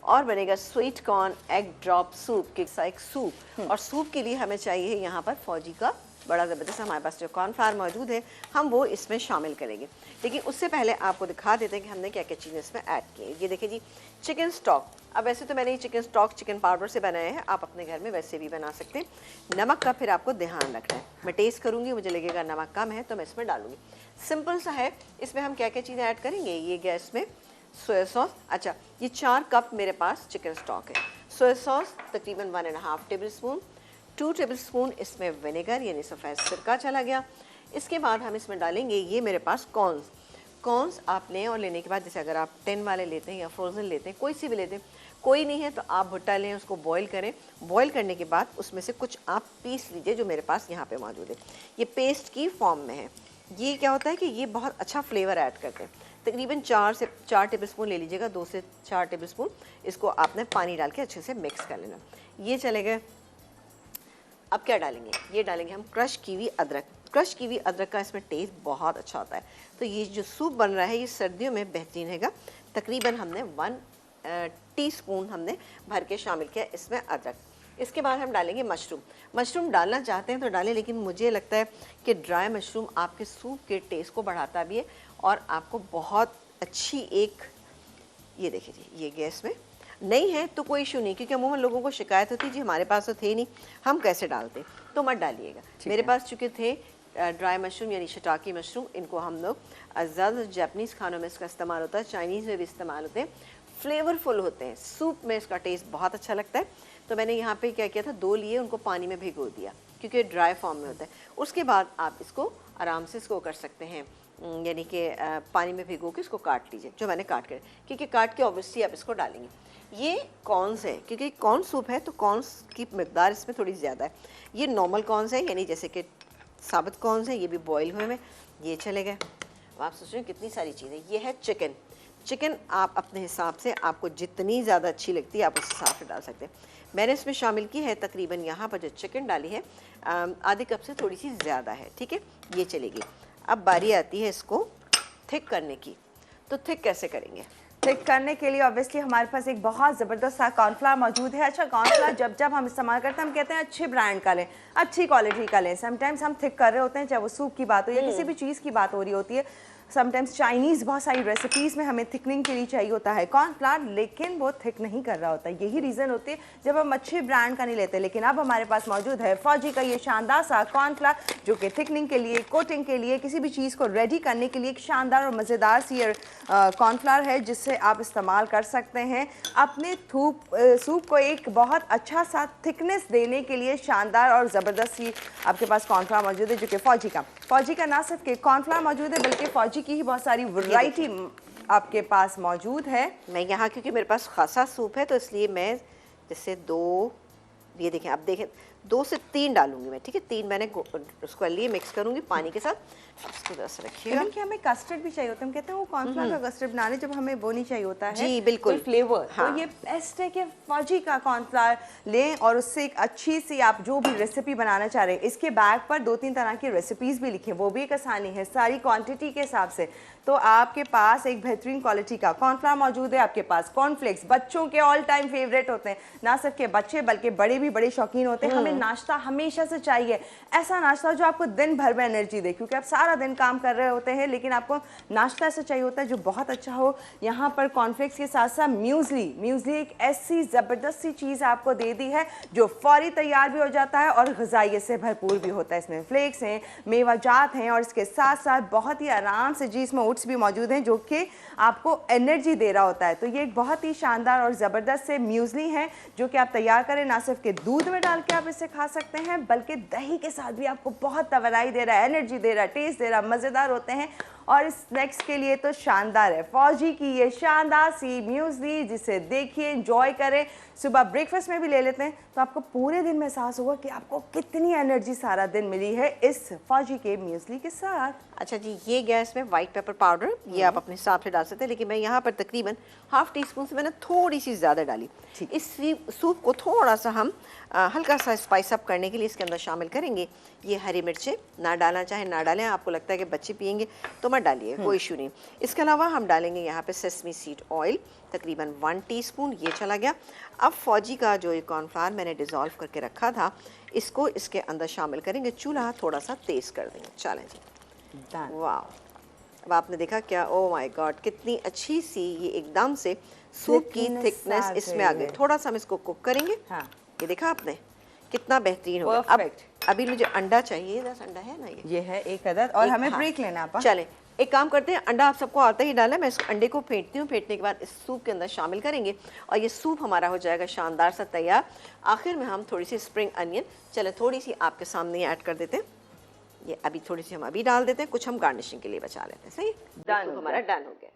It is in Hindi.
और बनेगा sweet corn egg drop soup के एक सूप। और सूप के लिए हमें चाहिए यहाँ पर फौजी का बड़ा ज़बरदस्त, हमारे पास जो कॉर्नफ्लावर मौजूद है हम वो इसमें शामिल करेंगे। लेकिन उससे पहले आपको दिखा देते हैं कि हमने क्या क्या चीज़ें इसमें ऐड की है। ये देखिए जी, चिकन स्टॉक। अब वैसे तो मैंने ये चिकन स्टॉक चिकन पाउडर से बनाया है, आप अपने घर में वैसे भी बना सकते हैं। नमक का फिर आपको ध्यान रखना है, मैं टेस्ट करूँगी, मुझे लगेगा नमक कम है तो मैं इसमें डालूँगी। सिंपल सा है। इसमें हम क्या क्या चीज़ें ऐड करेंगे, ये गैस में सोया सॉस। अच्छा, ये 4 कप मेरे पास चिकन स्टॉक है। सोया सॉस तकरीबन 1.5 टेबल स्पून, 2 टेबल स्पून इसमें विनेगर यानी सफ़ेद सिरका चला गया। इसके बाद हम इसमें डालेंगे ये मेरे पास कॉर्न्स आप लें, और लेने के बाद जैसे अगर आप 10 वाले लेते हैं या फ्रोज़न लेते हैं, कोई सी भी लेते हैं, कोई नहीं है तो आप भुट्टा लें, उसको बॉईल करें। बॉईल करने के बाद उसमें से कुछ आप पीस लीजिए जो मेरे पास यहाँ पे मौजूद है। ये पेस्ट की फॉर्म में है। ये क्या होता है कि ये बहुत अच्छा फ्लेवर ऐड करते हैं। तकरीबन 4 टेबल स्पून ले लीजिएगा, 2 से 4 टेबल स्पून। इसको आपने पानी डाल के अच्छे से मिक्स कर लेना। ये चले गए। अब क्या डालेंगे, ये डालेंगे हम क्रश कीवी अदरक। क्रश कीवी अदरक का इसमें टेस्ट बहुत अच्छा होता है। तो ये जो सूप बन रहा है ये सर्दियों में बेहतरीन हैगा। तकरीबन हमने 1 टीस्पून हमने भर के शामिल किया इसमें अदरक। इसके बाद हम डालेंगे मशरूम डालना चाहते हैं तो डालें, लेकिन मुझे लगता है कि ड्राई मशरूम आपके सूप के टेस्ट को बढ़ाता भी है और आपको बहुत अच्छी एक, ये देखिए जी, ये गैस में नहीं है तो कोई इशू नहीं, क्योंकि अमूमन लोगों को शिकायत होती है जी हमारे पास तो थे नहीं, हम कैसे डालते, तो मत डालिएगा। मेरे पास चूँकि थे ड्राई मशरूम यानी शिटाकी मशरूम, इनको हम लोग ज़्यादा जापानीज़ खानों में इसका इस्तेमाल होता है, चाइनीज़ में भी इस्तेमाल होते हैं, फ्लेवरफुल होते हैं, सूप में इसका टेस्ट बहुत अच्छा लगता है। तो मैंने यहाँ पे क्या किया था, 2 लिए, उनको पानी में भिगो दिया क्योंकि ड्राई फॉर्म में होता है। उसके बाद आप इसको आराम से इसको कर सकते हैं, यानी कि पानी में भिगो के इसको काट लीजिए, जो मैंने काट कर, क्योंकि काट के ऑब्वियसली आप इसको डालेंगे। ये कॉर्न्स है, क्योंकि कॉर्न सूप है तो कॉर्न्स की मिकदार इसमें थोड़ी ज़्यादा है। ये नॉर्मल कॉर्न्स है, यानी जैसे कि साबित कॉर्न्स है, ये भी बॉयल हुए में, ये चले गए। आप सोच रहे हैं कितनी सारी चीज़ें। ये है चिकन आप अपने हिसाब से, आपको जितनी ज़्यादा अच्छी लगती है आप उस हिसाब से डाल सकते हैं। मैंने इसमें शामिल की है तकरीबन यहाँ पर जो चिकन डाली है आधे कप से थोड़ी सी ज़्यादा है, ठीक है, ये चलेगी। अब बारी आती है इसको थिक करने की। तो थिक कैसे करेंगे? थिक करने के लिए ऑब्वियसली हमारे पास एक बहुत ज़बरदस्त सा कॉर्नफ्लावर मौजूद है। अच्छा, कॉर्नफ्लावर जब हम इस्तेमाल करते हैं हम कहते हैं अच्छे ब्रांड का लें, अच्छी क्वालिटी का लें। समटाइम्स हम थिक कर रहे होते हैं, चाहे वो सूप की बात हो या किसी भी चीज़ की बात हो रही होती है। समटाइम्स चाइनीज़ बहुत सारी रेसिपीज़ में हमें थिकनिंग के लिए चाहिए होता है कॉर्नफ्लावर, लेकिन वो थिक नहीं कर रहा होता। यही रीज़न होती है जब हम अच्छे ब्रांड का नहीं लेते। लेकिन अब हमारे पास मौजूद है फौजी का ये शानदार सा कॉर्नफ्लावर, जो कि थिकनिंग के लिए, कोटिंग के लिए, किसी भी चीज़ को रेडी करने के लिए एक शानदार और मज़ेदार सी कॉर्नफ्लावर है, जिससे आप इस्तेमाल कर सकते हैं अपने सूप को एक बहुत अच्छा सा थिकनेस देने के लिए। शानदार और ज़बरदस्त सी आपके पास कॉर्नफ्लावर मौजूद है, जो कि फौजी का ना सिर्फ के कॉर्नफ्लावर मौजूद है बल्कि फौजी की ही बहुत सारी वैरायटी आपके पास मौजूद है। मैं यहाँ क्योंकि मेरे पास खासा सूप है तो इसलिए मैं जैसे 2, ये देखें, आप देखें 2 से 3 डालूंगी मैं, ठीक है। 3 मैंने उसको लिए मिक्स करूंगी पानी के साथ। इसको बस रखिएगा। कि हमें कस्टर्ड भी चाहिए होता है, हम कहते हैं वो कॉर्नफ्लावर का कस्टर्ड बनाने जब हमें वो नहीं चाहिए होता है जी बिल्कुल फ्लेवर, हाँ। तो ये बेस्ट है कि फौजी का कॉर्नफ्लावर लें और उससे एक अच्छी सी आप जो भी रेसिपी बनाना चाह रहे हैं, इसके बैग पर 2-3 तरह की रेसिपीज़ भी लिखें, वो भी एक आसानी है सारी क्वांटिटी के हिसाब से। तो आपके पास एक बेहतरीन क्वालिटी का कॉर्नफ्लावर मौजूद है। आपके पास कॉर्नफ्लेक्स बच्चों के ऑल टाइम फेवरेट होते हैं, ना सिर्फ के बच्चे बल्कि बड़े भी बड़े शौकीन होते हैं। हमें नाश्ता हमेशा से चाहिए, ऐसा नाश्ता जो आपको दिन भर में एनर्जी दे, क्योंकि आप सारा दिन काम कर रहे होते हैं, लेकिन आपको नाश्ता ऐसा चाहिए होता है जो बहुत अच्छा हो। यहाँ पर कॉर्नफ्लेक्स के साथ साथ म्यूज़ली एक ऐसी ज़बरदस्त सी चीज़ आपको दे दी है जो फौरी तैयार भी हो जाता है और ग़िज़ाइयत से भरपूर भी होता है। इसमें फ्लेक्स हैं, मेवाजात हैं और इसके साथ साथ बहुत ही आराम से जी इसमें ओट्स भी मौजूद हैं जो कि आपको एनर्जी दे रहा होता है। तो ये एक बहुत ही शानदार और ज़बरदस्त से म्यूज़ली है जो कि आप तैयार करें, ना सिर्फ के दूध में डाल के आप इसे खा सकते हैं बल्कि दही के साथ भी आपको बहुत तवनाई दे रहा है, एनर्जी दे रहा है, टेस्ट दे रहा है, मज़ेदार होते हैं। और स्नैक्स के लिए तो शानदार है फौजी की ये शानदार सी म्यूज़ली, जिसे देखिए एंजॉय करें, सुबह ब्रेकफास्ट में भी ले लेते हैं तो आपको पूरे दिन में एहसास होगा कि आपको कितनी एनर्जी सारा दिन मिली है इस फौजी के म्यूज़ली के साथ। अच्छा जी, ये गैस में वाइट पेपर पाउडर, ये आप अपने हिसाब से डाल सकते हैं, लेकिन मैं यहाँ पर तकरीबन ½ टीस्पून से मैंने थोड़ी सी ज़्यादा डाली। इस सूप को थोड़ा सा हम हल्का सा स्पाइस अप करने के लिए इसके अंदर शामिल करेंगे ये हरी मिर्चें। ना डालना चाहे ना डालें, आपको लगता है कि बच्चे पियेंगे तो मत डालिए, कोई इशू नहीं। इसके अलावा हम डालेंगे यहाँ पे सेसमी सीड ऑयल, तकरीबन 1 टीस्पून, ये चला गया। अब फौजी का जो ये कॉर्नफ्लावर मैंने डिज़ोल्व करके रखा था, इसको इसके अंदर शामिल करेंगे। चूल्हा थोड़ा सा तेज़ कर देंगे। चलें जी, वाह, अब आपने देखा क्या, ओ माय गॉड, कितनी अच्छी सी ये एकदम से सूप की थिकनेस इसमें आ गई। थोड़ा सा हम इसको कुक करेंगे। हाँ, ये देखा आपने कितना बेहतरीन हो गया। अब अभी मुझे अंडा चाहिए, 10 अंडा है ना, ये है एक अदद, और हमें ब्रेक लेना है। चलें एक काम करते हैं, अंडा आप सबको आता ही डाला, मैं इस अंडे को फेंटती हूँ। फेंटने के बाद इस सूप के अंदर शामिल करेंगे और ये सूप हमारा हो जाएगा शानदार सा तैयार। आखिर में हम थोड़ी सी स्प्रिंग अनियन, चले थोड़ी सी आपके सामने ऐड कर देते हैं। ये अभी थोड़ी सी हम अभी डाल देते हैं, कुछ हम गार्निशिंग के लिए बचा लेते हैं। सही, डन, हमारा डन हो गया।